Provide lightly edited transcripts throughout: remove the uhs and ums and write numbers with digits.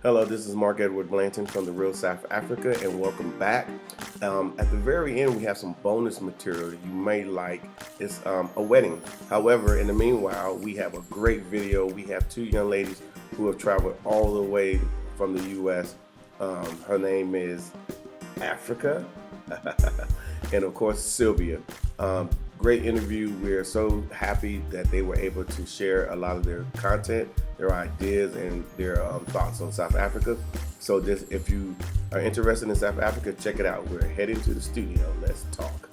Hello, this is Mark Edward Blanton from the Real South Africa, and welcome back. At the very end, we have some bonus material that you may like. It's a wedding. However, in the meanwhile, we have a great video. We have two young ladies who have traveled all the way from the U.S. Her name is AFRIKA, and of course, SYLVIA. Great interview. We're so happy that they were able to share a lot of their content, their ideas, and their thoughts on South Africa. So if you are interested in South Africa, check it out. We're heading to the studio. Let's talk.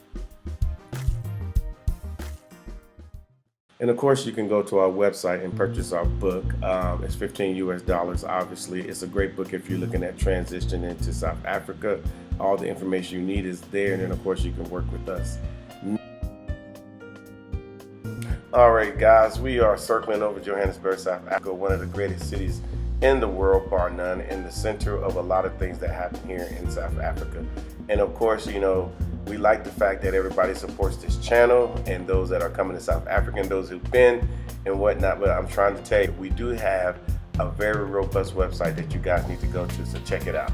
And of course, you can go to our website and purchase our book. It's $15 US. Obviously, it's a great book if you're looking at transition into South Africa. All the information you need is there, and then of course you can work with us. All right, guys, we are circling over Johannesburg, South Africa, one of the greatest cities in the world, bar none, in the center of a lot of things that happen here in South Africa. And of course, you know, we like the fact that everybody supports this channel and those that are coming to South Africa and those who've been and whatnot. But I'm trying to tell you, we do have a very robust website that you guys need to go to, so check it out.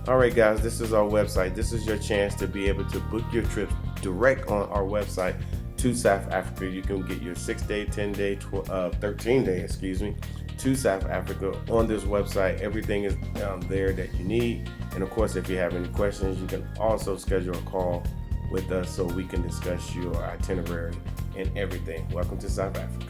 All right, guys, this is our website. This is your chance to be able to book your trips direct on our website to South Africa. You can get your 6-day, 10-day, 13-day, to South Africa on this website. Everything is there that you need. And of course, if you have any questions, you can also schedule a call with us so we can discuss your itinerary and everything. Welcome to South Africa.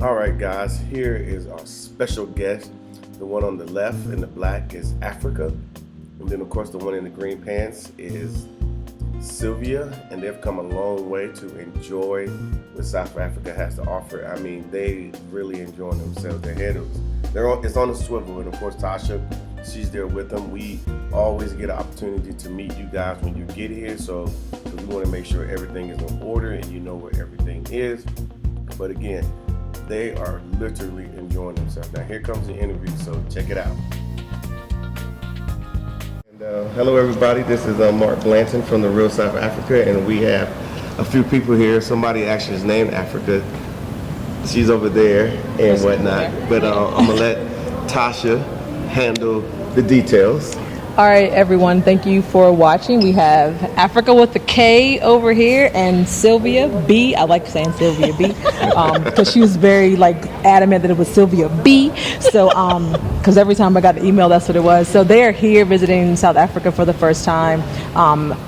All right, guys, here is our special guest. The one on the left in the black is AFRIKA. And then of course, the one in the green pants is SYLVIA, and they've come a long way to enjoy what South Africa has to offer. I mean, they really enjoying themselves. It's on a swivel, and of course, Tasha, she's there with them. We always get an opportunity to meet you guys when you get here, so we want to make sure everything is in order and you know where everything is. But again, they are literally enjoying themselves. Now, here comes the interview, so check it out. Hello everybody, this is Mark Blanton from the Real South Africa, and we have a few people here. Somebody actually is named Africa. She's over there and whatnot, but I'm gonna let Tasha handle the details. All right, everyone, thank you for watching. We have AFRIKA with the K over here and SYLVIA B. I like saying SYLVIA B because she was very adamant that it was SYLVIA B. So because every time I got the email, that's what it was. So they are here visiting South Africa for the first time,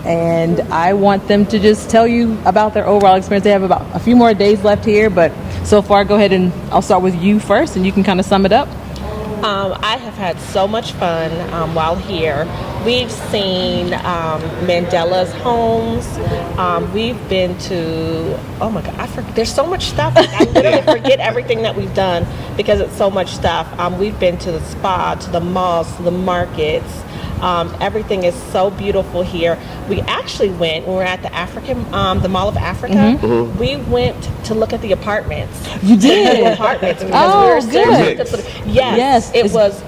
and I want them to just tell you about their overall experience. They have about a few more days left here, but so far, go ahead and I'll start with you first, and you can kind of sum it up. I have had so much fun while here. We've seen Mandela's homes. We've been to, oh my God, there's so much stuff. I literally forget everything that we've done because it's so much stuff. We've been to the spa, to the malls, to the markets. Everything is so beautiful here. We actually went, when we were at the Mall of Africa, Mm-hmm. we went to look at the apartments. You did? The apartments. Because we were good. Yes, it was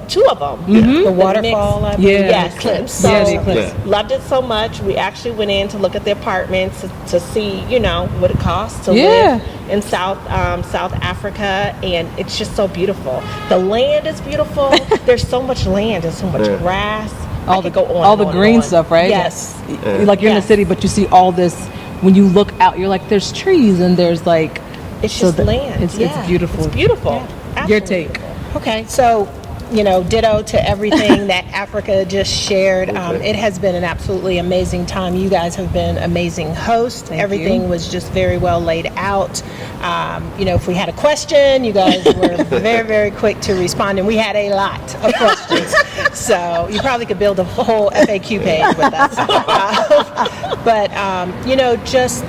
two of them. Mm-hmm. The waterfall. Yeah. Yes. So The eclipse. loved it so much. We actually went in to look at the apartments to see, what it costs to live in South Africa, and it's just so beautiful. The land is beautiful. There's so much land and so much grass. All the green stuff, right? Yes. Like you're in the city, but you see all this. When you look out, you're like, there's trees and there's it's just land. It's beautiful. It's beautiful. Yeah. Your take. Okay, so ditto to everything that AFRIKA just shared. It has been an absolutely amazing time. You guys have been amazing hosts. Everything was just very well laid out. If we had a question, you guys were very, very quick to respond, and we had a lot of questions. So you probably could build a whole FAQ page with us.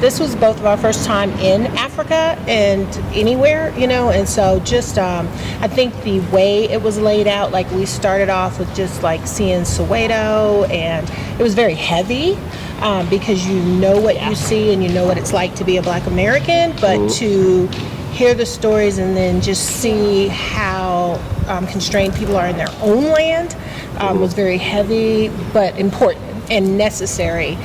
This was both of our first time in Africa and anywhere, and so I think the way it was laid out, we started off with just seeing Soweto, and it was very heavy because you know what you see and you know what it's like to be a Black American, but to hear the stories and then just see how constrained people are in their own land was very heavy but important and necessary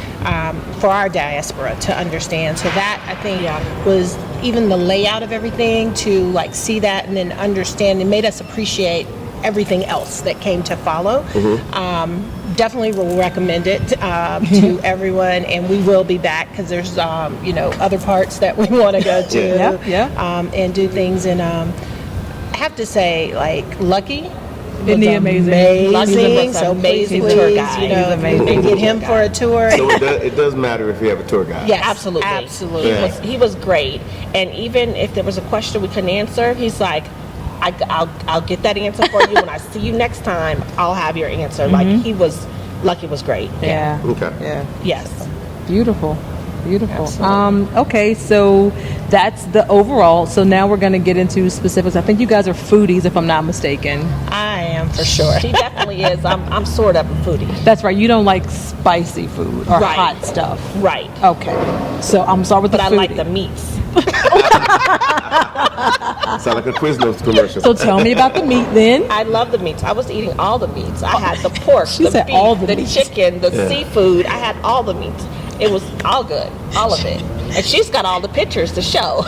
for our diaspora to understand. So that, I think, was even the layout of everything, to like see that and then understand, and made us appreciate everything else that came to follow. Definitely will recommend it to everyone, and we will be back because there's other parts that we want to go to and do things. And I have to say, like, Lucky, amazing. So please, tour guide. And get him for a tour. So it does matter if you have a tour guide. Yes, absolutely. Yeah. He was great, and even if there was a question we couldn't answer, he's like, I'll get that answer for you when I see you next time. I'll have your answer. Like, Lucky was great. Yeah. Okay. Yeah. Yes. Beautiful. Absolutely. Okay, so that's the overall. So now we're going to get into specifics. I think you guys are foodies, if I'm not mistaken. I am, for sure. She definitely is. I'm sort of a foodie. That's right. You don't like spicy food or Right. hot stuff. Right. Okay. So I'm sorry with the But I foodie. like the meats. Sound like a Quiznos commercial. So tell me about the meat then. I love the meats. I was eating all the meats. I had the pork, She the said beef, all the the meats. chicken, the seafood. I had all the meats. It was all good, all of it. And she's got all the pictures to show.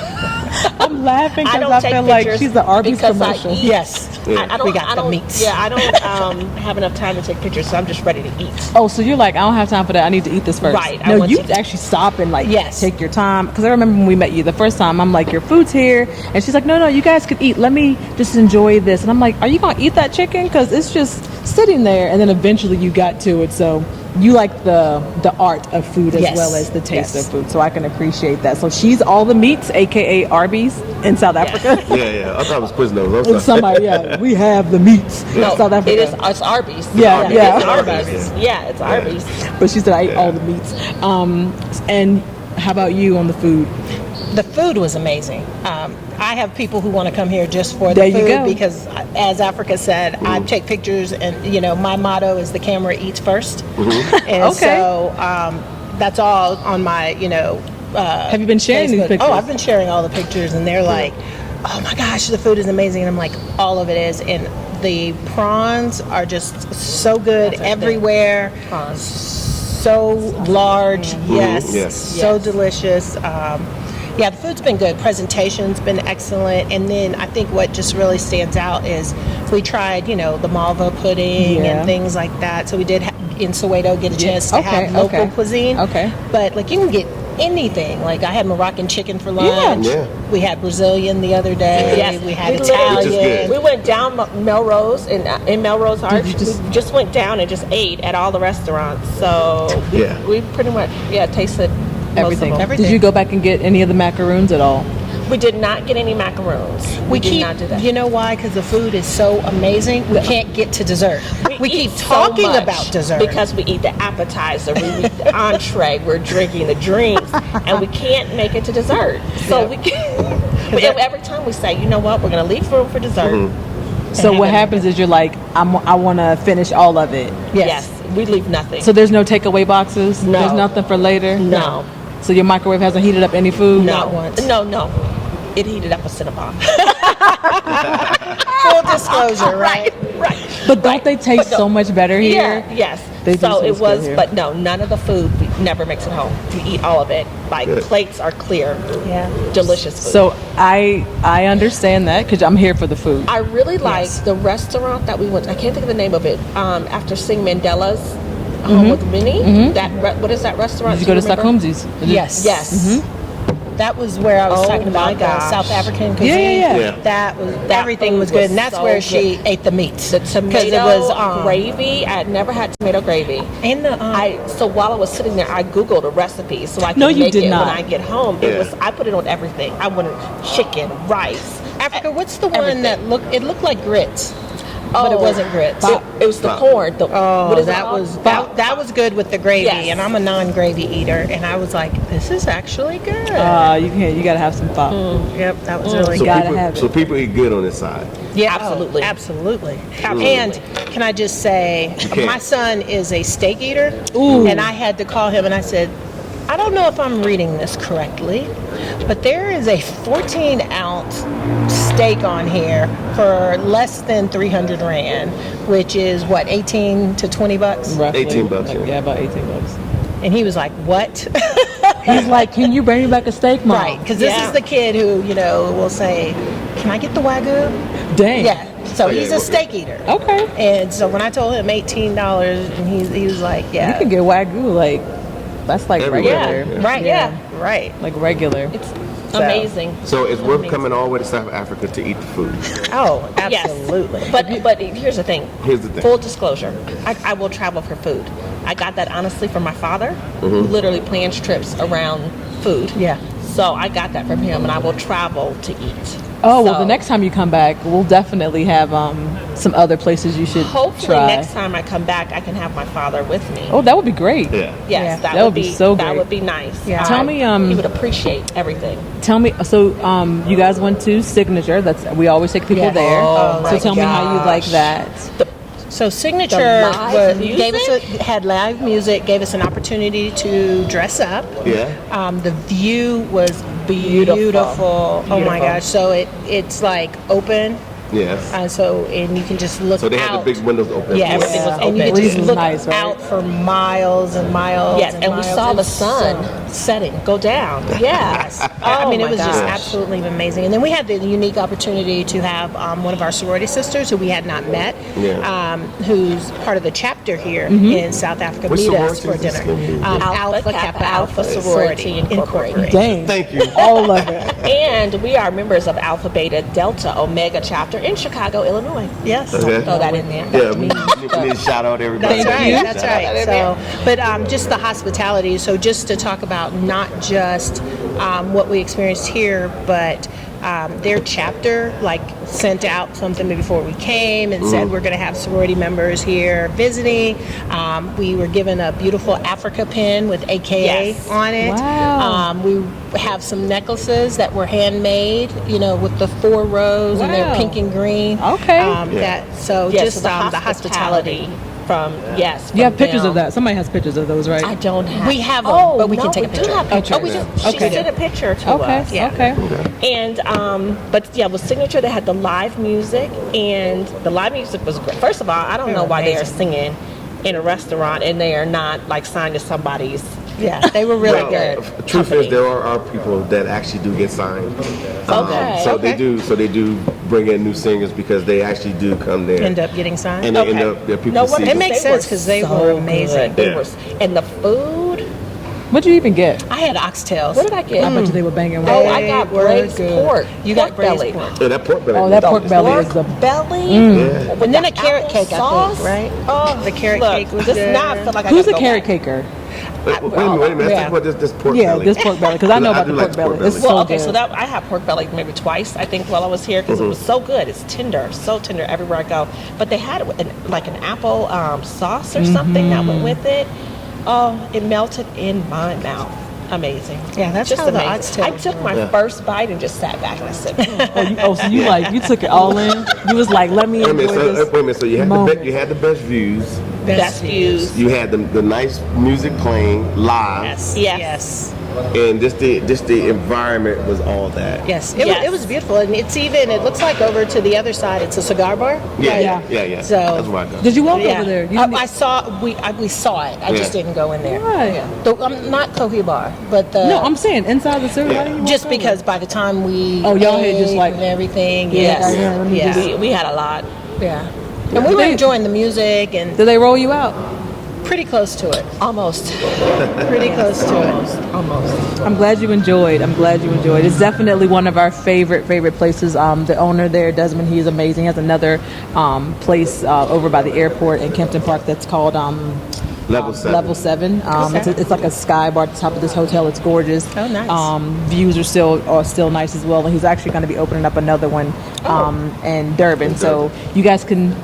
I'm laughing I because don't I take feel like pictures she's the Arby's because I commercial. eat. Yes. I don't, We got I the don't, meats. Yeah, I don't have enough time to take pictures, so I'm just ready to eat. Oh, so you're like, I don't have time for that. I need to eat this first. Right, I No, want you to- actually stop and like Yes. take your time. Because I remember when we met you the first time, I'm like, your food's here. And she's like, no, you guys could eat. Let me just enjoy this. And I'm like, are you going to eat that chicken? Because it's just sitting there. And then eventually you got to it. So you like the art of food as Yes. well as the taste Yes. of food. So I can appreciate that. So she's all the meats, a.k.a. Arby's in South Africa. Yeah. I thought it was Quiznos. I'm sorry. Somebody, yeah, we have the meats in No, South Africa. it's Arby's. Yeah, yeah. It's Arby's. Arby's. Yeah, it's Arby's. But she said I eat all the meats. And how about you on the food? The food was amazing. I have people who want to come here just for the There you food go. because, as Africa said, I take pictures, and my motto is the camera eats first. And Okay. so that's all on my Have you been sharing these Facebook. pictures? Oh, I've been sharing all the pictures, and they're like, "Oh my gosh, the food is amazing!" And I'm like, "All of it is." And the prawns are just so good everywhere. Prawns. So large, yes, Yes. so delicious. The food's been good. Presentation's been excellent. And then I think what just really stands out is we tried, the malva pudding Yeah. and things like that. So we did in Soweto get a chance to have local cuisine. Okay. But like you can get anything. Like I had Moroccan chicken for lunch. Yeah. We had Brazilian the other day. Yes. We had We literally- Which is Italian. good. We went down Melrose in Melrose Arch. you just- We just went down and just ate at all the restaurants. So we pretty much tasted Everything. most of them. Everything. Did you go back and get any of the macaroons at all? We did not get any macaroons. We did keep, not do that. you know why? Because the food is so amazing. We can't get to dessert. We keep eat so talking much about dessert. because we eat the appetizer, we eat the entree, we're drinking the drinks, and we can't make it to dessert. So every time we say, you know what, we're going to leave room for dessert. So what happens is you're like, I want to finish all of it. Yes, we leave nothing. So there's no takeaway boxes? No. There's nothing for later? No. So your microwave hasn't heated up any food? Not once. No. It heated up a Cinnabon. Full disclosure, right? Right. But don't they taste so much better here? Yeah, yes. They do So it taste good was, here. but no, none of the food never makes it home. We eat all of it. Like Good. plates are clear. Yeah. Delicious food. So I understand that because I'm here for the food. I really like the restaurant that we went to. I can't think of the name of it. After seeing Mandela's Home with Winnie, what is that restaurant? Did you go to Do remember? Stockholms's? Yes. Yes. That was where I was Oh talking my about the gosh. South African cuisine. Yeah. That was That everything was food good, was and that's so where she good. ate the meats. The 'Cause tomato it was gravy. I had never had tomato gravy. and the So while I was sitting there, I Googled a recipe so I could No, you make did it not. when I get home. Yeah. I put it on everything. I wanted chicken, rice. Africa. What's the one Everything. that looked like grits, but it wasn't grits. It was the corn. Oh, what is that it was called? that was good with the gravy, Yes. and I'm a non-gravy eater, and I was like, this is actually good. You gotta have some thought. Yep, that was really So good. Gotta have it. so people eat good on this side. Yeah, Absolutely. absolutely. Absolutely. And can I just say, can. my son is a steak eater, Ooh. and I had to call him and I said, I don't know if I'm reading this correctly, but there is a 14-ounce steak on here for less than 300 Rand, which is what, 18 to 20 bucks? Roughly. 18 bucks, yeah. Yeah, about $18. And he was like, what? He's like, can you bring me back a steak, Mom? Right, because this is the kid who, will say, can I get the Wagyu? Dang. Yeah, so he's a steak eater. Okay. And so when I told him $18, and he was like, yeah. You can get Wagyu, like, that's like Everywhere. regular. Right, Yeah. right. Like regular. It's amazing. So it's worth coming all the way to South Africa to eat the food. Oh, absolutely. Yes. But here's the thing. Here's the thing. Full disclosure, I will travel for food. I got that honestly from my father, who literally plans trips around food. Yeah. So I got that from him, and I will travel to eat. Oh, well, So, the next time you come back, we'll definitely have some other places you should hopefully try. next time I come back, I can have my father with me. Oh, that would be great. Yeah. Yes, Yeah. that would be so That great. would be nice. Yeah. Tell me, he would appreciate everything. Tell me, so you guys went to Signature. We always take people Yes. there. Oh, so my tell me how you like that. So Signature The live had live music, gave us an opportunity to dress up. Yeah. The view was beautiful. Oh my gosh! So it's like open. Yes. And you can just look. So they out. had the big windows open. Yes, Everything was and you open. can just Breeze was look nice, right? out for miles and miles. Yes, and we miles. saw It the was sun setting, go down. Yes. I mean, it my was just gosh. absolutely amazing. And then we had the unique opportunity to have one of our sorority sisters who we had not met, who's part of the chapter here in South Africa, Which meet us sorority for is this dinner. again? Alpha Kappa Alpha Sorority Incorporated. Dang. Thank you. All of it. And we are members of Alpha Beta Delta Omega chapter in Chicago, Illinois. Yes. Okay. Throw that in there. Yeah, we need to shout out everybody. That's right. you. That's right. So, but just the hospitality. So, just to talk about not just what we experienced here, but their chapter sent out something before we came and said we're going to have sorority members here visiting. We were given a beautiful Africa pin with AKA Yes. on it. Wow. We have some necklaces that were handmade, with the 4 rows and they're Wow. pink and green. Okay. Yes, Just so the hospitality. from You have from pictures them. of that. Somebody has pictures of those, right? I don't have. We have them, oh, but we can no, take a we do picture. have pictures. Oh, we do. She Okay. sent a picture to Okay. us. Okay. And but yeah, with Signature they had the live music, and the live music was great. First of all, I don't know why they are singing in a restaurant and they are not signed to somebody's. Yeah, they were really good. Truth is, there are people that actually do get signed. Okay. So they do bring in new singers because they actually do come there. End up getting signed. And they end up, there are people No, to what see It them. makes sense because they were amazing. They Yeah. were, and the food. What'd you even get? I had oxtails. What did I get? I bet you they were banging. Oh, with I it. got were braised good. pork. You got pork braised belly. pork. Yeah, that pork belly. Oh, that pork belly is the. belly. Yeah. With And then the a carrot apple cake, I sauce. think, right? Oh, The carrot look, cake was this good. now I feel like I Who's gotta a go carrot back. caker? Wait a minute. Let's Yeah. talk about this pork Yeah, belly. this pork belly because I know I about do the like pork the pork belly. It's belly. Well, so okay, good. so that I had pork belly maybe twice, I think, while I was here because it was so good. It's tender, so tender everywhere I go. But they had it with an apple sauce or something that went with it. Oh, it melted in my mouth. Amazing. Yeah, that's just how the amazing. oxtails I took my Yeah. first bite and just sat back and I said, So you took it all in. You was like, let me Wait a enjoy minute. this. Wait a minute. So you had moment. you had the best views. best views. You had the nice music playing live, Yes. Yes. Yes. and just the environment was all that. Yes. Yes. It was beautiful. And it looks like over to the other side, it's a cigar bar. Yeah. So- That's why I go. Did you walk Yeah. over there? You I saw, we saw it. I just Yeah. didn't go in there. Why? Not Kohi Bar, but the. No, I'm saying inside the service. Why didn't you walk just over? because by the time we. Oh, y'all had just ate like- and everything. Yes. Yes. Yeah, let me Yeah. just- We had a lot. Yeah. And we were They- enjoying the music and Did they roll you out? pretty close to it. Almost. Pretty close to it. Almost. I'm glad you enjoyed. It's definitely one of our favorite places. The owner there, Desmond, he's amazing. He has another place over by the airport in Kempton Park that's called Level 7. Level 7. It's like a sky bar at the top of this hotel. It's gorgeous. Oh, nice. Views are still nice as well. And he's actually going to be opening up another one in Durban. So you guys can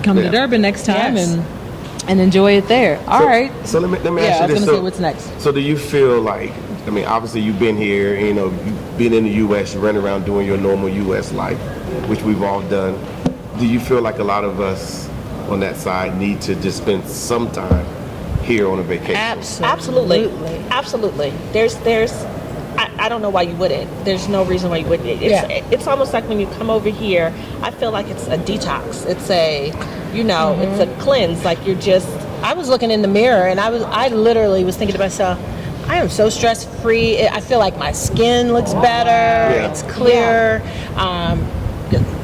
come to Yeah. Durban next time Yes. and enjoy it there. All right. So let me Yeah, ask I you was this. going to say what's next. So do you feel like, obviously you've been here, you've been in the U.S., you run around doing your normal U.S. life, which we've all done. Do you feel like a lot of us on that side need to just spend some time here on a vacation? Absolutely. Absolutely. There's I don't know why you wouldn't. There's no reason why you wouldn't. It's almost like when you come over here, I feel like it's a detox. It's a, it's a cleanse. Like you're just I was looking in the mirror, and I literally was thinking to myself, I am so stress free. I feel like my skin looks better. Yeah. It's clear.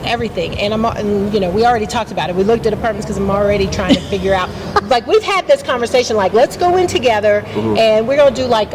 Everything, and you know, we already talked about it. We looked at apartments because I'm already trying to figure out. Like, we've had this conversation. Like, let's go in together, and we're gonna do like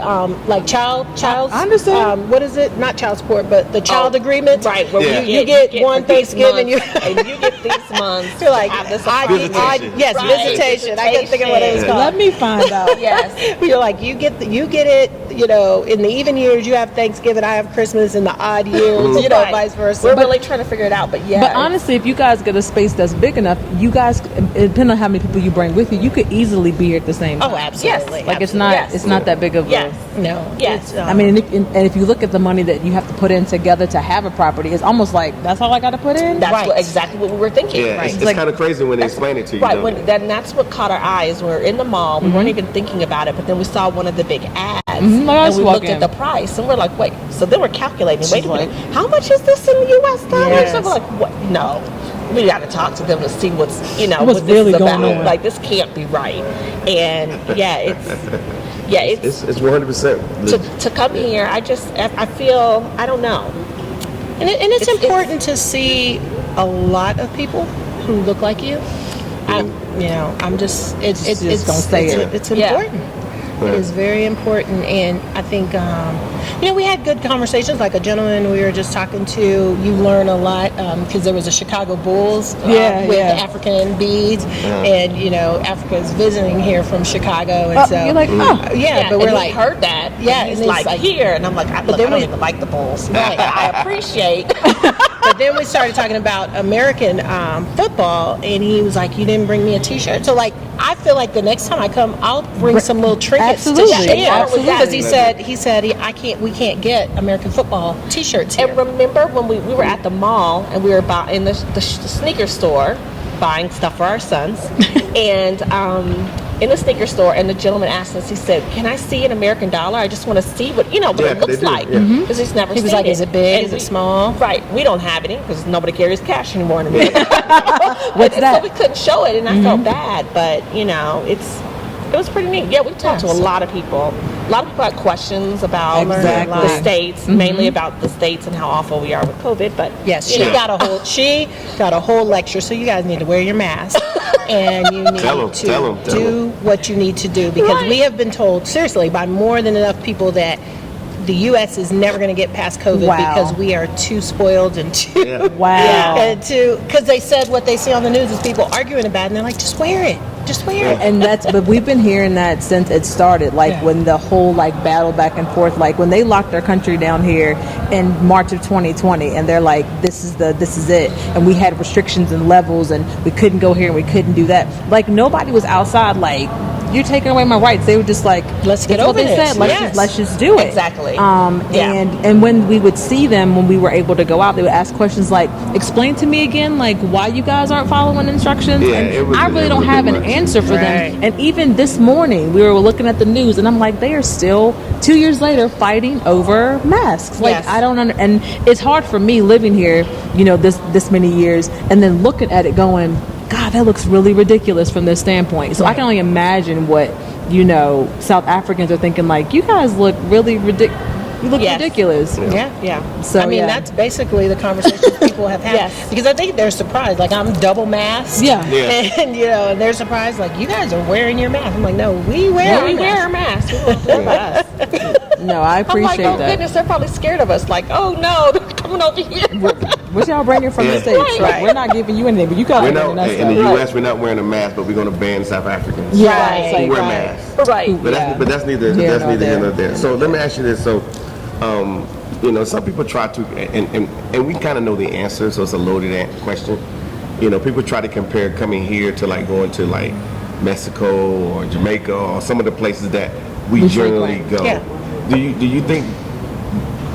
child. I understand. What is it? Not child support, but the child agreement. Right. Where Yeah. You get one Thanksgiving, and you get these months. You're like, have this Visitation. yes, Right. visitation. I can't think of what it was Visitation. called. Let me find out. Yes. You're like, you get it. You know, in the even years, you have Thanksgiving, I have Christmas. In the odd years, you know, Right. vice versa. We're really trying to figure it out, but yeah. But honestly, if you guys get a space that's big enough, you guys, depending on how many people you bring with you, you could easily be here at the same time. Oh, absolutely. Yes. Like, it's Absolutely. not that big of a. Yes. No. Yes. It's, I mean, and if you look at the money that you have to put in together to have a property, it's almost like, that's all I got to put in? That's Right. exactly what we were thinking. Yeah, Right. it's like- kind of crazy when they explain it to you. Right, don't when, they? then that's what caught our eyes. We were in the mall. We weren't even thinking about it, but then we saw one of the big ads, Like, I and was we looked walking. at the price, and we're like, wait. So then we're calculating. Wait a like- minute, how much is this in the U.S. dollars? Yes. So we're like, what? No, we got to talk to them to see what's What's what this really is going about. on. Like, this can't be right. And it's It's 100%. to come here. I feel I don't know. And it's important to see a lot of people who look like you. I'm just it's Just don't say it. It's Yeah. important. It is very important, and I think we had good conversations. Like a gentleman we were just talking to, you learn a lot because there was a Chicago Bulls with African beads, and Africa is visiting here from Chicago, and so You're like, oh. yeah, but and we're he like, heard that. Yeah, and he's and it's like, here, and I'm like, I then don't we- even like the Bulls, Right. but I appreciate. But then we started talking about American football, and he was like, "You didn't bring me a T-shirt." So, like, I feel like the next time I come, I'll bring some little trinkets Absolutely. to share. Absolutely. Because he said we can't get American football T-shirts here. And remember when we were at the mall and we were in the sneaker store buying stuff for our sons, and in the sneaker store, and the gentleman asked us, he said, "Can I see an American dollar? I just want to see what Yeah, it they looks do, like." yeah. Because he's never He was seen like, "Is it big? Is it small?" Right. We don't have any because nobody carries cash anymore in America. What's And that? So we couldn't show it, and I felt bad, but it was pretty neat. Yeah, we talked to a lot of people. A lot of people had questions about Exactly. the states, mainly about the states and how awful we are with COVID. But Yes, she got a whole lecture. So you guys need to wear your mask, and you need Tell 'em, to tell 'em. do what you need to do, because we have been told seriously by more than enough people that the U.S. is never going to get past COVID Wow. because we are too spoiled and too Yeah. Wow. and because they said what they see on the news is people arguing about it, and they're like, just wear it. Just wear it. And but we've been hearing that since it started, like when the whole battle back and forth, like when they locked our country down here in March of 2020, and they're like, this is it, and we had restrictions and levels, and we couldn't go here and we couldn't do that. Like, nobody was outside like, you're taking away my rights. They were just like, Let's get that's what over they this. said. Yes. Let's just do it. Exactly. Yeah. And when we would see them, when we were able to go out, they would ask questions like, explain to me again, like, why you guys aren't following instructions. Yeah, And it was- I really it don't was a have bit an much. answer for Right. them. And even this morning, we were looking at the news, and I'm like, they are still 2 years later fighting over masks. Like, Yes. I don't and it's hard for me living here, this many years, and then looking at it going, God, that looks really ridiculous from this standpoint. So I can only imagine what South Africans are thinking. Like, you guys look really ridiculous. You look Yes. ridiculous. Yeah. So I mean, that's basically the conversations people have had. Yes. Because I think they're surprised. Like, I'm double masked. Yeah. Yeah. And, and they're surprised, like, you guys are wearing your mask. I'm like, no, we wear Yeah, our we mask. wear a mask. We won't do us. No, I I'm like, appreciate oh that. goodness, they're probably scared of us. Like, oh no, they're coming over here. What y'all bringing from the Yeah. States? Like, we're not giving you anything, but you guys We're are not, bringing us in the stuff. U.S., we're not wearing a mask, but we're going to ban South Africans Yeah, Right. it's like, who wear right. masks. Right. But that's neither Here that's nor neither here there. nor there. So let me ask you this. So, some people try to, and we kind of know the answer, so it's a loaded question. People try to compare coming here to going to Mexico or Jamaica or some of the places that we generally go. Yeah. Do you think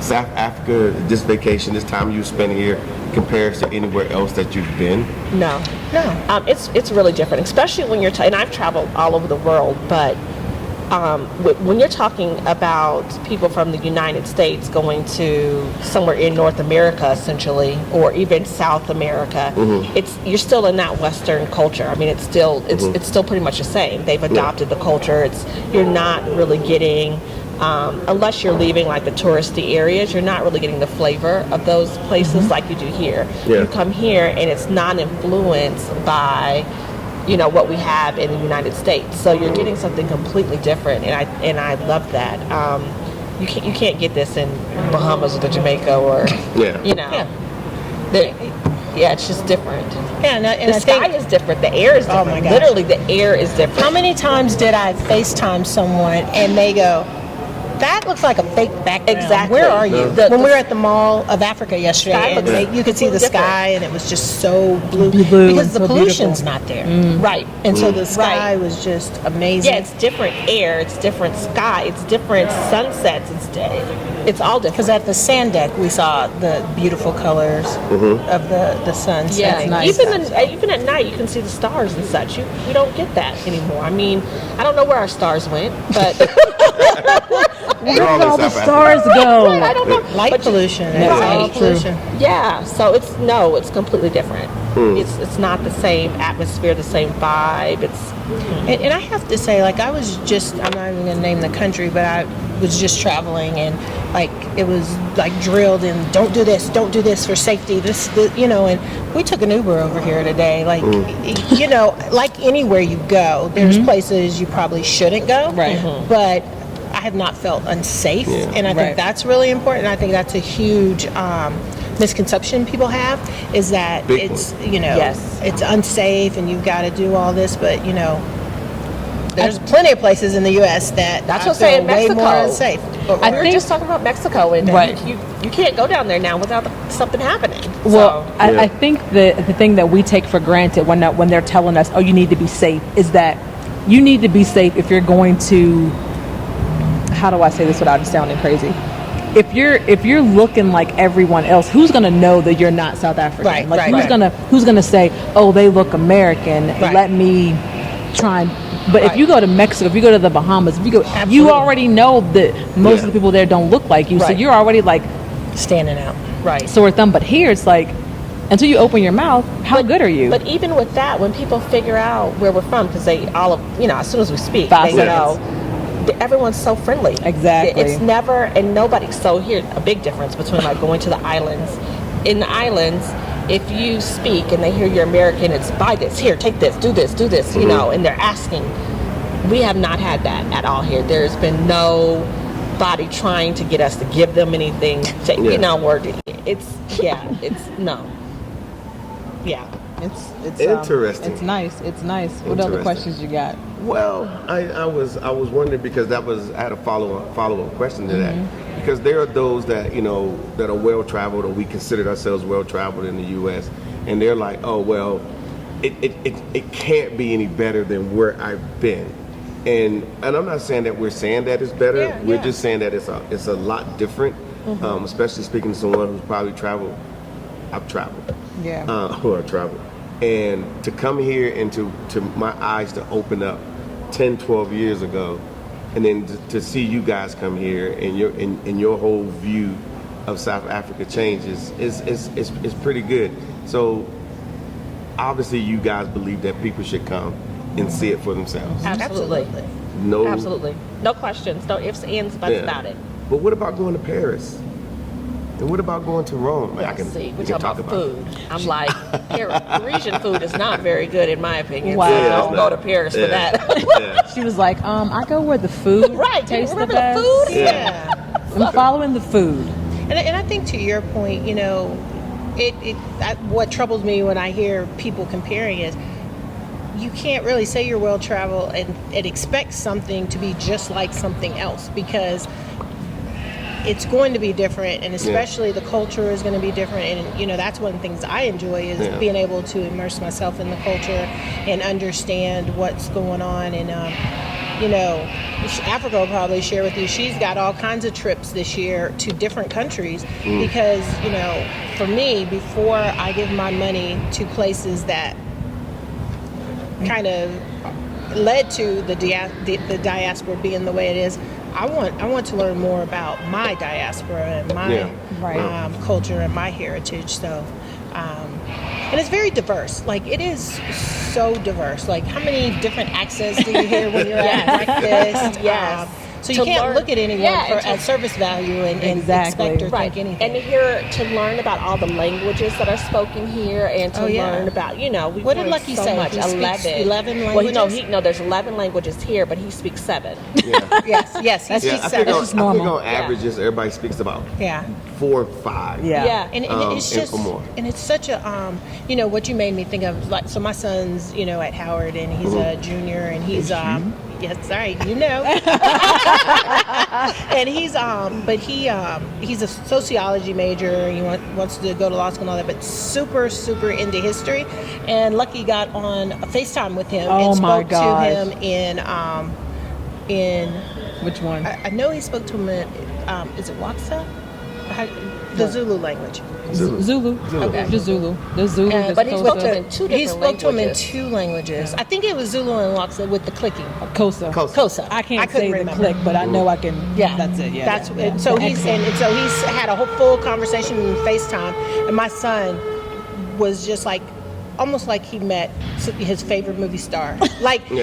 South Africa, this vacation, this time you spend here, compares to anywhere else that you've been? No. It's really different, especially when you're and I've traveled all over the world, but when you're talking about people from the United States going to somewhere in North America, essentially, or even South America, you're still in that Western culture. I mean, it's still pretty much the same. They've adopted the culture. You're not really getting, unless you're leaving like the touristy areas, you're not really getting the flavor of those places like you do here. Yeah. You come here and it's not influenced by what we have in the United States. So you're getting something completely different, and I love that. You can't get this in Bahamas or the Jamaica or it's just different. Yeah, and the sky is different. The air is different. Oh my gosh. Literally, the air is different. How many times did I FaceTime someone and they go, that looks like a fake background. Exactly. Where are you? Yeah. When we were at the Mall of Africa yesterday, and you could see the sky, and it was just so blue because the so pollution's beautiful. not there. Right. And so the sky was just amazing. Yeah, it's different air, it's different sky, it's different sunsets, it's all different. Because at the sand deck, we saw the beautiful colors of the sun. Yeah, nice. even at night, you can see the stars and such. We don't get that anymore. I mean, I don't know where our stars went, but where did all the stars go? I don't know. Light pollution. It's all pollution. Yeah, so it's completely different. It's not the same atmosphere, the same vibe. And I have to say, like, I'm not even going to name the country, but I was just traveling, and like it was like drilled in, don't do this for safety, and we took an Uber over here today. Like, like anywhere you go, there's places you probably shouldn't go, Right. But I have not felt unsafe, and I think that's really important. I think that's a huge misconception people have, is that it's unsafe and you've got to do all this, but there's plenty of places in the U.S. that's what I'm saying. way Mexico. more unsafe. But we were just talking about Mexico, and you can't go down there now without something happening. Well, I think the thing that we take for granted when they're telling us, oh, you need to be safe, is that you need to be safe if you're going to, how do I say this without it sounding crazy? If you're looking like everyone else, who's gonna know that you're not South African? Who's gonna say, oh, they look American? Let me try and. But if you go to Mexico, if you go to the Bahamas, you already know that most of the people there don't look like you, so you're already like standing out. Right. Sore thumb. But here it's like, until you open your mouth, how good are you? But even with that, when people figure out where we're from, because as soon as we speak, they know. Everyone's so friendly. Exactly. It's never, and nobody. So here's a big difference between like going to the islands. In the islands, if you speak and they hear you're American, it's buy this, here, take this, do this, and they're asking. We have not had that at all here. There's been nobody trying to get us to give them anything. It's interesting. It's nice. What other questions you got? Well, I was wondering, because I had a follow up question to that, because there are those that that are well traveled, or we consider ourselves well traveled in the U.S., and they're like, oh well, it can't be any better than where I've been, and I'm not saying that we're saying that it's better. We're just saying that it's a lot different, especially speaking to someone who's probably traveled. I've traveled. Or traveled. And to come here and to my eyes to open up 10, 12 years ago, and then to see you guys come here and your whole view of South Africa changes is pretty good. So obviously you guys believe that people should come and see it for themselves. Absolutely. Absolutely. No questions, no ifs, ands, buts about it. But what about going to Paris? And what about going to Rome? We're talking about food. I'm like, Parisian food is not very good in my opinion. Wow. So don't go to Paris for that. She was like, I go where the food tastes the best. The food? Yeah. I'm following the food. And I think, to your point, what troubles me when I hear people comparing is, you can't really say you're well traveled and expect something to be just like something else, because it's going to be different, and especially the culture is going to be different. And that's one of the things I enjoy, is being able to immerse myself in the culture and understand what's going on. And Africa will probably share with you, she's got all kinds of trips this year to different countries, because for me, before I give my money to places that kind of led to the diaspora being the way it is. I want to learn more about my diaspora and my culture and my heritage. So, and it's very diverse. Like, it is so diverse. Like, how many different accents do you hear when you're at breakfast? Yes. So you can't look at anyone at service value and expect or think anything. And to learn about all the languages that are spoken here, and to learn about, we what did learned Lucky so say? much. He speaks 11 languages? Well, there's 11 languages here, but he speaks 7. Yeah. yes, he speaks 7. I think on averages, everybody speaks about 4 or 5. Yeah. And it's just, and for more. and it's such a, what you made me think of, like, so my son's, at Howard, and he's a junior, and he's, yes, sorry, and he's a sociology major. He wants to go to law school and all that, but super into history. And Lucky got on a FaceTime with him and spoke to him in which one? I know he spoke to him in is it Waksa? The Zulu language. Zulu. Okay. Just Zulu. The Zulu. But he spoke to him in 2 different languages. He spoke to him in 2 languages. I think it was Zulu and Waksa with the clicking. Kosa. I can't say the click, but I know I can. Yeah, that's it. Yeah, that's it. So he's had a whole full conversation in FaceTime, and my son was just like, almost like he met his favorite movie star,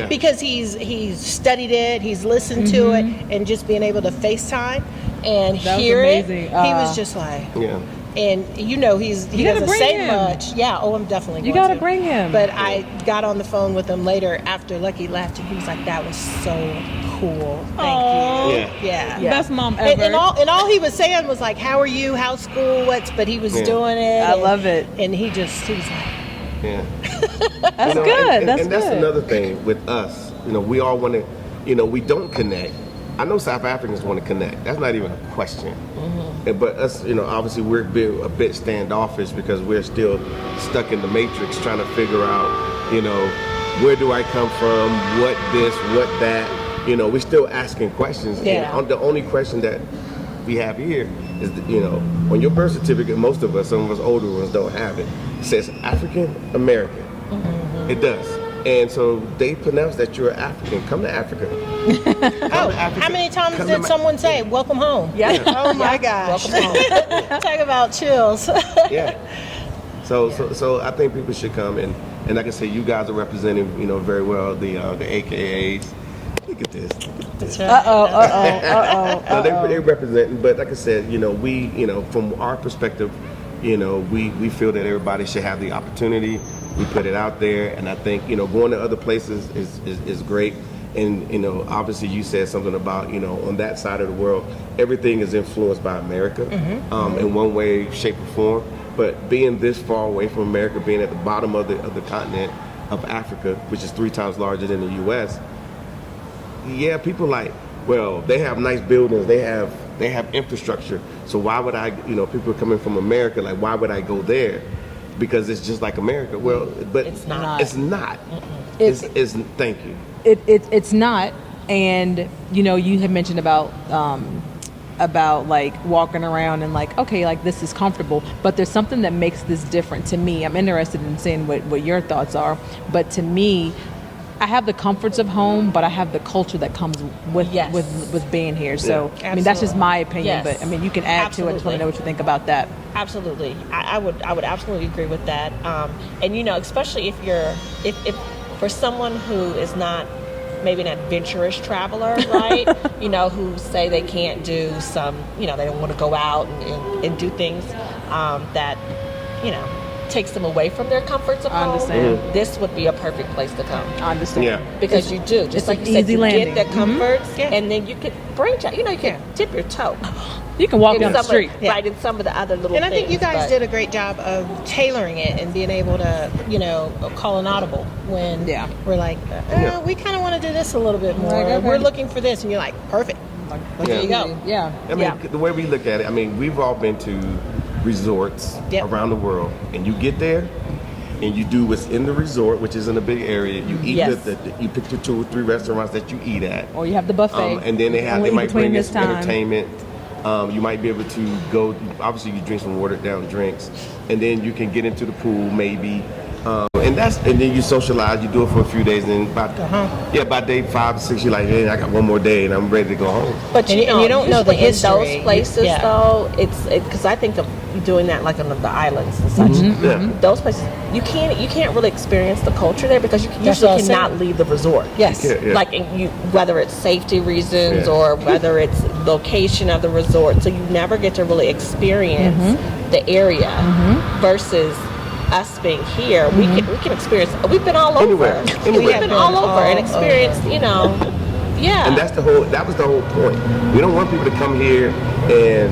because he's studied it, he's listened to it, and just being able to FaceTime and hear it, he was just like, and he doesn't say much. Yeah, I'm definitely. You gotta bring him. But I got on the phone with him later after Lucky left, and he was like, "That was so cool. Thank you." Yeah. Best mom ever. And all he was saying was like, "How are you? How's school? What's?" But he was doing it. I love it. And he was like, Yeah. That's good. And that's another thing with us. We all want to, we don't connect. I know South Africans want to connect. That's not even a question. But us, obviously we're a bit standoffish because we're still stuck in the matrix trying to figure out, where do I come from? What this, what that? We're still asking questions. Yeah. And the only question that we have here is, on your birth certificate, most of us, some of us older ones don't have it. It says African American. It does. And so they pronounce that you're African. Come to Africa. How many times did someone say, "Welcome home"? Yeah. Oh my gosh. Welcome home. Talk about chills. Yeah. So I think people should come, and like I say, you guys are representing, very well the AKAs. Look at this. They representing, but like I said, we, from our perspective, we feel that everybody should have the opportunity. We put it out there, and I think, going to other places is great. And, obviously you said something about, on that side of the world, everything is influenced by America, in one way, shape, or form. But being this far away from America, being at the bottom of the continent of Africa, which is 3 times larger than the U.S., people they have nice buildings, they have infrastructure. So why would I, people coming from America, like, why would I go there? Because it's just like America. Well, but it's not. It's not. It's thank you. It's not. And you had mentioned about like walking around and like, okay, like this is comfortable, but there's something that makes this different to me. I'm interested in seeing what your thoughts are. But to me, I have the comforts of home, but I have the culture that comes with being here. So I mean, that's just my opinion. But I mean, you can add to it. I just want to know what you think about that. Absolutely, I would absolutely agree with that. And especially if for someone who is not maybe an adventurous traveler, right? Who say they can't do some, they don't want to go out and do things that takes them away from their comforts of home. I understand. This would be a perfect place to come. I understand. Yeah. Because you do, just like you said, you get the comforts, and then you can branch out. You can dip your toe. You can walk down the street. Right, in some of the other little things. And I think you guys did a great job of tailoring it and being able to, call an audible when we're like, we kind of want to do this a little bit more. Right, okay. We're looking for this. And you're like, perfect. There you go. Yeah. I mean, the way we look at it, we've all been to resorts around the world, and you get there and you do what's in the resort, which is in a big area. You eat you pick the 2 or 3 restaurants that you eat at, or you have the buffet, and then they might bring in some entertainment. You might be able to go. Obviously, you drink some watered down drinks, and then you can get into the pool maybe. And then you socialize. You do it for a few days, and then by day 5 or 6, you're like, hey, I got one more day, and I'm ready to go home. But you don't know the history. In those places, Yeah. though, it's because I think of doing that like on the islands and such. Yeah. Those places, you can't really experience the culture there because you That's what I usually was cannot saying. leave the resort. Yes. Yeah. Like whether it's safety reasons or whether it's location of the resort, so you never get to really experience the area versus us being here. We can experience. We've been all over. Anywhere. We've been all over and experienced. Yeah. And that was the whole point. We don't want people to come here and,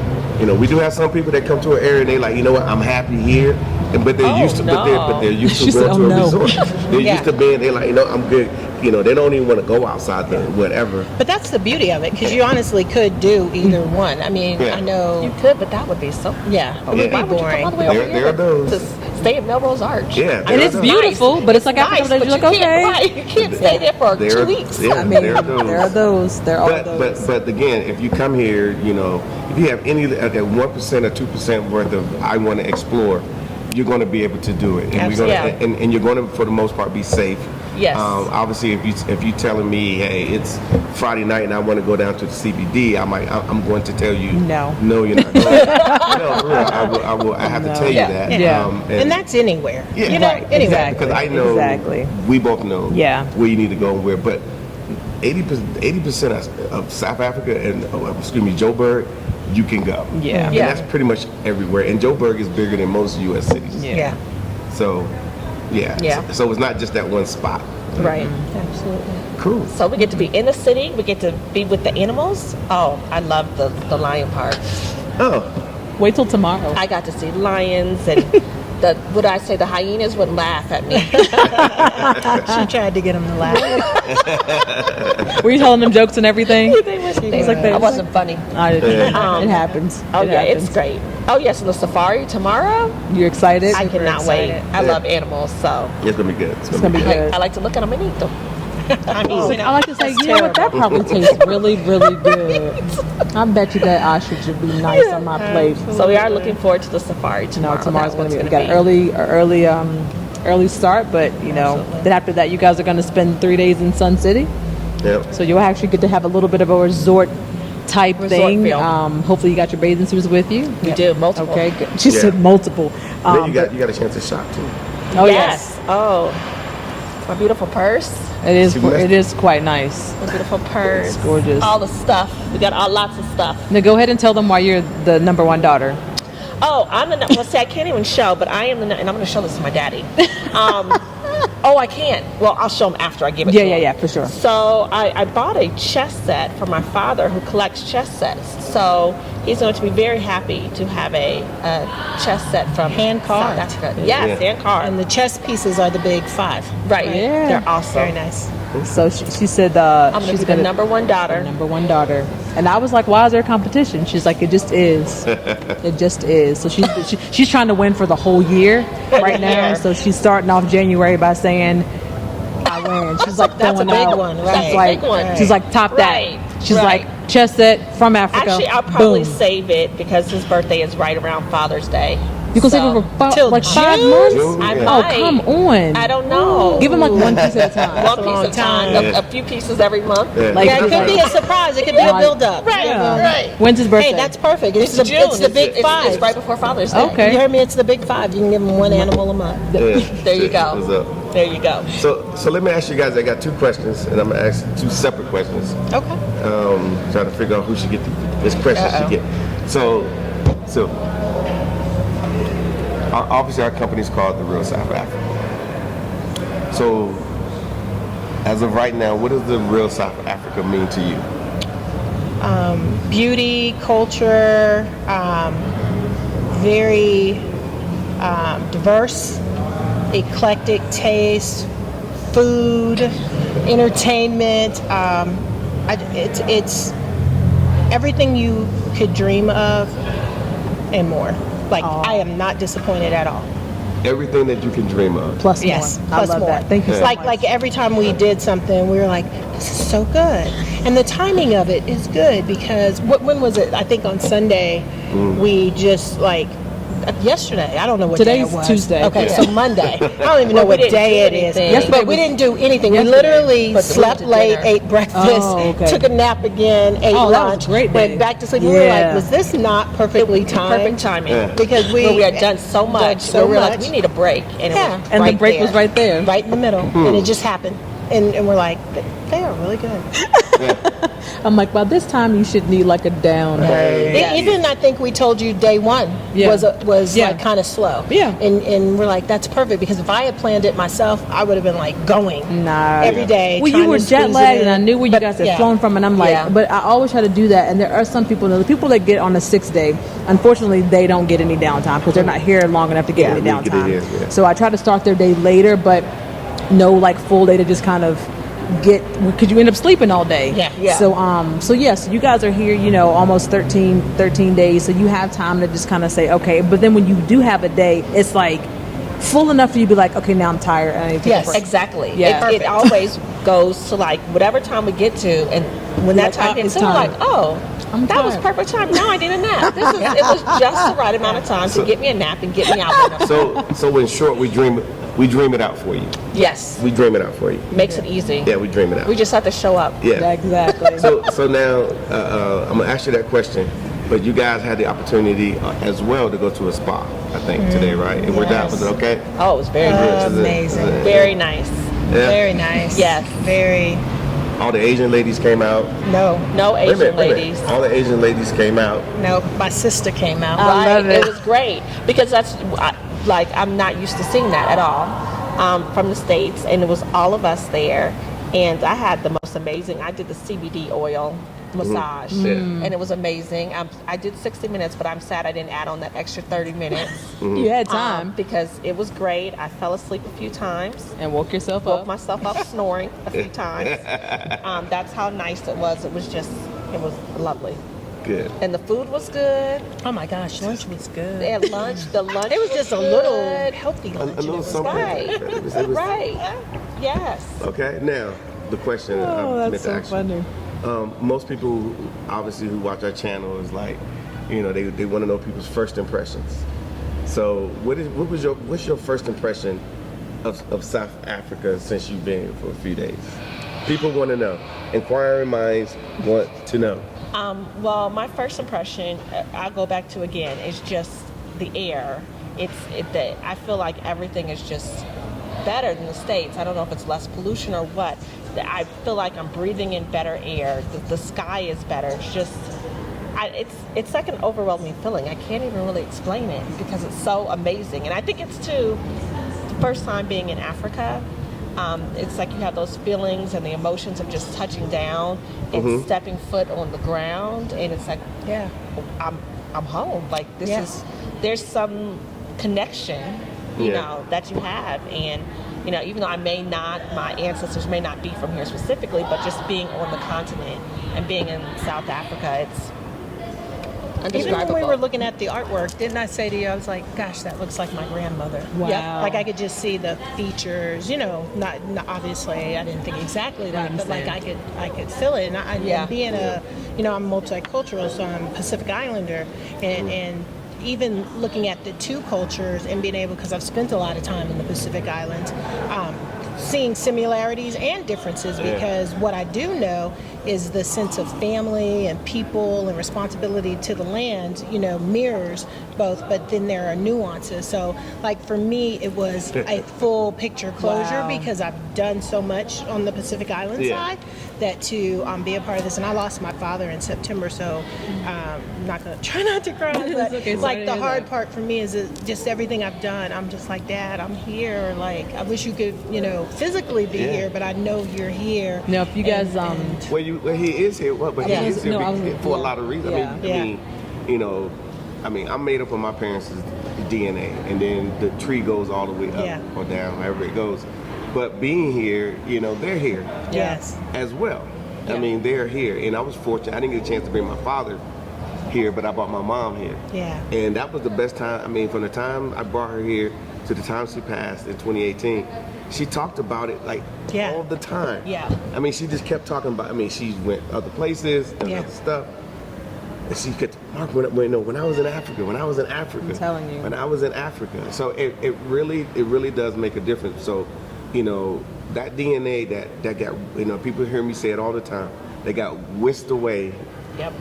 we do have some people that come to an area and they like, you know what, I'm happy here. But they're used to but they're used to going to a resort. They're used to being, they're like, I'm good. They don't even want to go outside the whatever. But that's the beauty of it, because you honestly could do either one. I mean, I know. You could, but that would be so. Yeah, it would Yeah. be boring. All the way over There here are those. to stay at Melrose Arch. Yeah. And it's beautiful, but it's like after a couple days, you're like, okay. Right, you can't stay there for 2 weeks. Yeah, I mean, there are those. There are those. But again, if you come here, if you have any 1% or 2% worth of I want to explore, you're going to be able to do it, and and you're going to, for the most part, be safe. Yes. Obviously, if you're telling me, hey, it's Friday night and I want to go down to the CBD, I'm going to tell you, no, you're not going. No, for real, I have to tell you that. Yeah. And that's anywhere. Yeah, Anywhere. Exactly. Because I know we both know where you need to go and where, but 80% of South Africa and Joburg, you can go. Yeah. And that's pretty much everywhere. And Joburg is bigger than most U.S. cities. Yeah. So, So it's not just that one spot. Right. Absolutely. Cool. So we get to be in the city. We get to be with the animals. Oh, I love the lion part. Oh. Wait till tomorrow. I got to see lions and the hyenas would laugh at me. She tried to get him to laugh. Were you telling them jokes and everything? I wasn't funny. It happens. Oh, It yeah, happens. it's great. Oh, yes, and the safari tomorrow. You're excited? I cannot wait. I love animals, so It's going to be good. It's gonna be good. I like to look at them and eat them. I mean, I like to say, what? That probably tastes really, really good. I bet you that ostrich would be nice on my plate. So we are looking forward to the safari tomorrow. No, tomorrow's That going to be. one's We got early start, but then after that, you guys are going to spend 3 days in Sun City. Yep. So you'll actually get to have a little bit of a resort type thing. feel. Hopefully, you got your bathing suits with you. We do multiple. Okay, good. She said multiple. Then you got a chance to shop too. Oh Yes. Oh, my beautiful purse. It is quite nice. My beautiful purse. It's gorgeous. All the stuff. We got lots of stuff. Now go ahead and tell them why you're the number one daughter. Oh, I'm the. Well, see, I can't even show, but I am the. And I'm going to show this to my daddy. I can't. Well, I'll show him after I give it to him. Yeah, for sure. So I bought a chess set for my father who collects chess sets. So he's going to be very happy to have a chess set from Hand carved. South Africa. Yes, hand carved. And the chess pieces are the big 5. Right. Yeah. They're awesome. Very nice. So she said I'm she's the number one daughter. Number one daughter. And I was like, why is there a competition? She's like, it just is. It just is. So she's trying to win for the whole year right now. So she's starting off January by saying, I win. She's like, That's a throwing big out. one, right. She's like, Big one. she's like, top Right. that. She's Right. like, chess set from Africa. Actually, I'll probably Boom. save it because his birthday is right around Father's Day. You can save So- it for Till like 5 June? months? June, I yeah. Oh, might. come on. I don't know. Give him like one piece at a time. one a piece long at a time. time. A few pieces every month. Yeah. Like, Yeah, it could be a surprise. It could be a build-up. Right. Yeah. Right. When's his birthday? Hey, that's perfect. It's the June. big 5. It's right before Father's Day. Okay. You heard me? It's the big 5. You can give them one animal a month. Yeah. There you What's go. up? There you go. So let me ask you guys. I got 2 questions, and I'm gonna ask 2 separate questions. Okay. Trying to figure out who should get this question should get. So obviously our company's called the Real South Africa. So as of right now, what does the Real South Africa mean to you? Beauty, culture, very diverse, eclectic taste, food, entertainment. It's everything you could dream of and more. Like, I am not disappointed at all. Everything that you can dream of. Plus Yes, more. plus I love more. that. Thank you so much. Like every time we did something, we were like, this is so good. And the timing of it is good because when was it? I think on Sunday, we just like yesterday. I don't know what Today's day it was. Tuesday. Okay, Yeah. so Monday. I don't even know we what didn't day do it is. anything. But we didn't do anything. Yesterday. We literally But we slept went to late, dinner. ate breakfast, Oh, okay. took a nap again, ate Oh, that was a lunch, great day. went back to sleep. We were Yeah. like, was this not perfectly timed? Perfect timing. Yeah. Because We had done so much. so we were like, much. we need a break. And, Yeah. it was And right the break there. was right there. right in the middle, and it just happened. And we're like, they are really good. I'm like, by this time you should need like a down day. Yes. Even I think we told you day one Yeah. was Yeah. like kind of slow. Yeah. And we're like, that's perfect, because if I had planned it myself, I would have been like going Nah. every day. Well, trying you were to squeeze jet it lagged, in. and I knew where you But, guys had yeah. flown from, and I'm like, Yeah. but I always try to do that. And there are some people, the people that get on the 6th day, unfortunately, they don't get any downtime because they're not here long enough to get any you get it downtime. here, yeah. So I try to start their day later, but no like full day to just kind of get, because you end up sleeping all day. Yeah. Yeah. So yes, you guys are here, almost 13 days, so you have time to just kind of say, okay. But then when you do have a day, it's like full enough for you to be like, okay, now I'm tired and I need to take Yes. a break. Exactly. Yeah. It always goes to like whatever time we get to, and when that Like, time it's hits, we're time. like, oh, I'm that was tired. perfect time. Now I need a nap. It was just the right amount of time to get me a nap and get me out there. So in short, we dream it out for you. Yes, We dream it out for you. makes it easy. Yeah, we dream it out. We just have to show up. Yeah. Exactly. So now I'm gonna ask you that question, but you guys had the opportunity as well to go to a spa, I think today, right? It worked out. Was it okay? Oh, it was very good. Amazing. Very nice. Yeah. Very nice. Yes. Very. All the Asian ladies came out. No. No Wait a Asian minute, wait a minute. ladies. All the Asian ladies came out. No. My sister came out. I Right. love it. It was great because I'm not used to seeing that at all from the States, and it was all of us there, and I had the most amazing. I did the CBD oil massage, Yeah. and it was amazing. I did 60 minutes, but I'm sad I didn't add on that extra 30 minutes You had time because it was great. I fell asleep a few times. and woke yourself Woke up. myself up snoring a few times. That's how nice it was. It was lovely. Good. And the food was good. Oh my gosh, lunch was good. They had lunch. The lunch It was just a good. little healthy A lunch. little It was something. right. It was- Right. Yes. Okay. Now the question I Oh, meant that's to so ask you. funny. Most people, obviously, who watch our channel is like, they want to know people's first impressions. So, what's your first impression of South Africa since you've been here for a few days? People want to know. Inquiring minds want to know. Well, my first impression, I'll go back to again, is just the air. I feel like everything is just better than the States. I don't know if it's less pollution or what. I feel like I'm breathing in better air. The sky is better. It's just, it's like an overwhelming feeling. I can't even really explain it because it's so amazing. And I think it's too, the first time being in Africa. It's like you have those feelings and the emotions of just touching down and stepping foot on the ground, and it's like, Yeah. I'm home. Like this Yeah. there's some connection, Yeah. that you have, and even though my ancestors may not be from here specifically, but just being on the continent and being in South Africa, it's Even indescribable. when we were looking at the artwork, didn't I say to you, I was like, gosh, that looks like my grandmother. Wow. Yeah. Like I could just see the features, not obviously I didn't think exactly that, but like I could feel it. And Yeah. and being I'm multicultural, so I'm Pacific Islander, and even looking at the two cultures and being able, because I've spent a lot of time in the Pacific Islands, seeing similarities and differences, because what I do know is the sense of family and people and responsibility to the land, mirrors both, but then there are nuances. So like for me, it was a full picture closure Wow. because I've done so much on the Pacific Island side that to be a part of this, and I lost my father in September, so I'm not going to try not to cry, but okay. Sorry like to the hear hard that. part for me is just everything I've done. I'm just like, Dad, I'm here. Like, I wish you could, physically be here, but I know you're here. Now, if you guys, Well, he is here. But he Yeah. is here No, I was- for a yeah. lot of reasons. Yeah. I'm made up of my parents' DNA, and then the tree goes all the way up Yeah. or down, however it goes. But being here, they're here Yes. as well. I mean, they're here, and I was fortunate. I didn't get a chance to bring my father here, but I brought my mom here. Yeah. And that was the best time. I mean, from the time I brought her here to the time she passed in 2018, she talked about it like Yeah. all the time. Yeah. I mean, she just kept talking about. I mean, she went other places and Yeah. other stuff. And she could, Mark, when I was in Africa, I'm telling you. when I was in Africa. So it really does make a difference. So, you know, that DNA that got, you know, people hear me say it all the time, they got whisked away. Yep.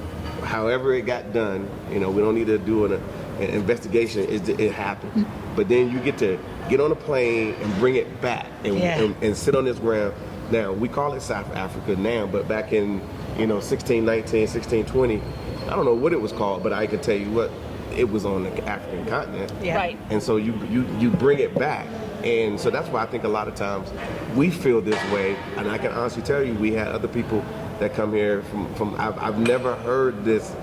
However it got done, you know, we don't need to do an investigation. It happened. But then you get to get on a plane and bring it back and sit on this ground. Now, we call it South Africa now, but back in, you know, 1619, 1620, I don't know what it was called, but I can tell you what, it was on the African continent. Yeah. Right. And so you bring it back. And so that's why I think a lot of times we feel this way. And I can honestly tell you, we had other people that come here from I've never heard this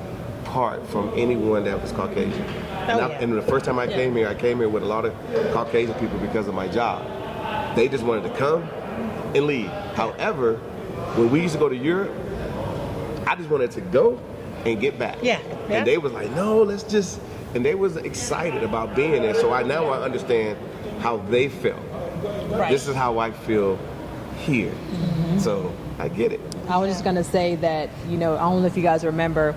part from anyone that was Caucasian. And the first time I came here with a lot of Caucasian people because of my job. They just wanted to come and leave. However, when we used to go to Europe, I just wanted to go and get back. Yeah. And they was like, no, let's just, and they was excited about being there. So now I understand how they felt. Right. This is how I feel here. So I get it. I was just going to say that, you know, I don't know if you guys remember,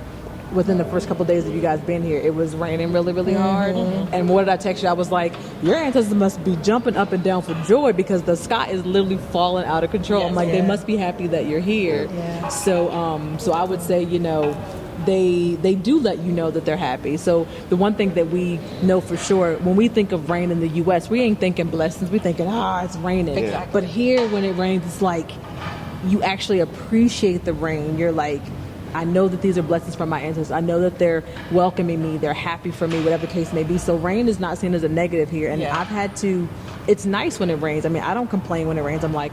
within the first couple of days of you guys being here, it was raining really, really hard. And what did I text you? I was like, your ancestors must be jumping up and down for joy because the sky is literally falling out of control. I'm like, they must be happy that you're here. Yeah. So I would say, you know, they do let you know that they're happy. So the one thing that we know for sure, when we think of rain in the U.S., we ain't thinking blessings. We thinking, it's raining. Exactly. But here, when it rains, it's like you actually appreciate the rain. You're like, I know that these are blessings from my ancestors. I know that they're welcoming me. They're happy for me, whatever the case may be. So rain is not seen as a negative here. And I've had to, it's nice when it rains. I mean, I don't complain when it rains. I'm like,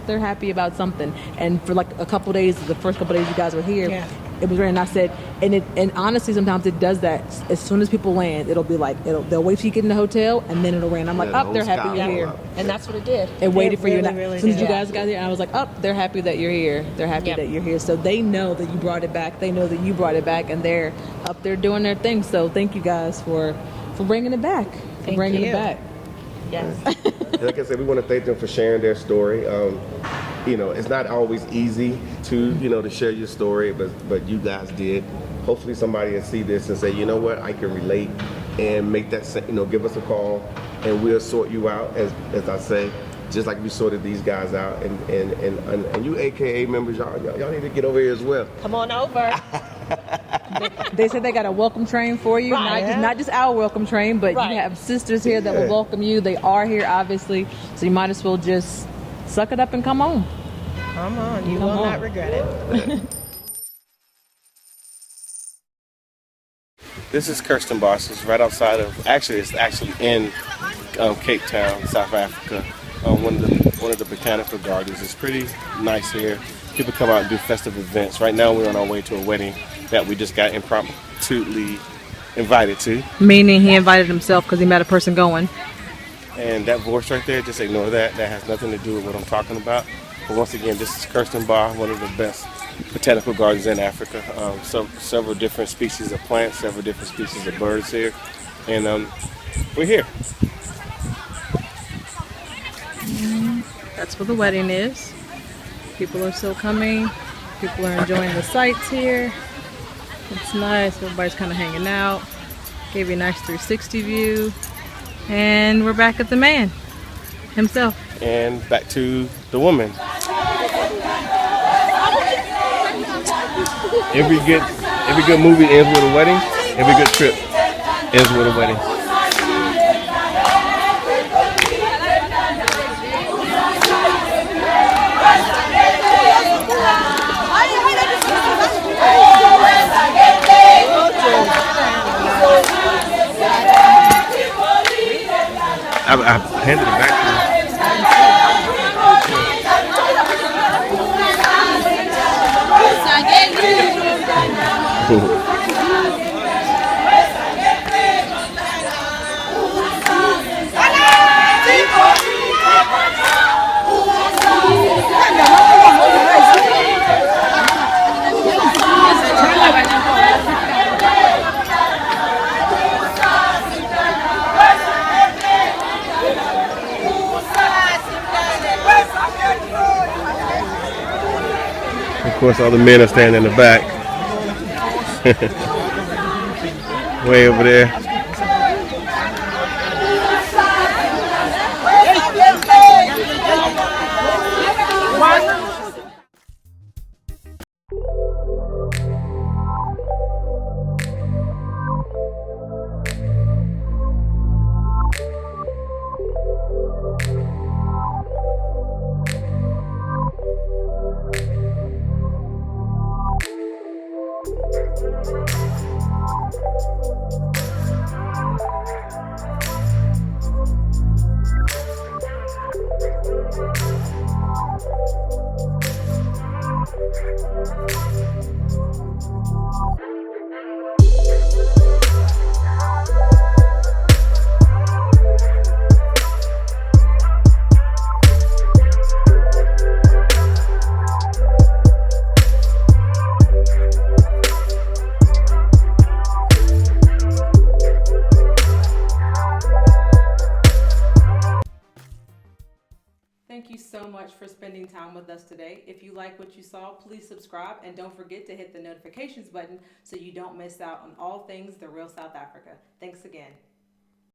they're happy about something. And for like a couple days, the first couple days you guys were here, it was raining. I said, and honestly, sometimes it does that. As soon as people land, it'll be like, they'll wait till you get in the hotel and then it'll rain. I'm like, they're happy you're here. And that's what it did. It waited for you. Really, And really as soon as you did. guys got here, I was like, they're happy that you're here. They're happy that you're here. So they know that you brought it back. They know that you brought it back, and they're up there doing their thing. So thank you guys for bringing it back. Thank bringing you. it back. Yes. Like I said, we want to thank them for sharing their story. You know, it's not always easy to share your story, but you guys did. Hopefully somebody will see this and say, you know what, I can relate, and make that, give us a call, and we'll sort you out, as I say, just like we sorted these guys out. And you AKA members, y'all need to get over here as well. Come on over. They said they got a welcome train for you. Right. Not just our welcome train, but Right. you have sisters here that will welcome you. They are here, obviously. So you might as well just suck it up and come on. Come on, you will not regret it. This is Kirsten Boss. It's right outside of, it's actually in Cape Town, South Africa. One of the botanical gardens. It's pretty nice here. People come out and do festive events. Right now we're on our way to a wedding that we just got impromptu invited to. Meaning he invited himself because he met a person going. And that voice right there, just ignore that. That has nothing to do with what I'm talking about. But once again, this is Kirsten Bar, one of the best botanical gardens in Africa. So several different species of plants, several different species of birds here. And we're here. That's where the wedding is. People are still coming. People are enjoying the sights here. It's nice. Everybody's kind of hanging out. Gave you a nice 360 view. And we're back at the man himself. And back to the woman. Every good movie ends with a wedding. Every good trip ends with a wedding. I handed it back to you. Of course, all the men are standing in the back. Way over there. Thank you so much for spending time with us today. If you like what you saw, please subscribe and don't forget to hit the notifications button so you don't miss out on all things the real South Africa. Thanks again.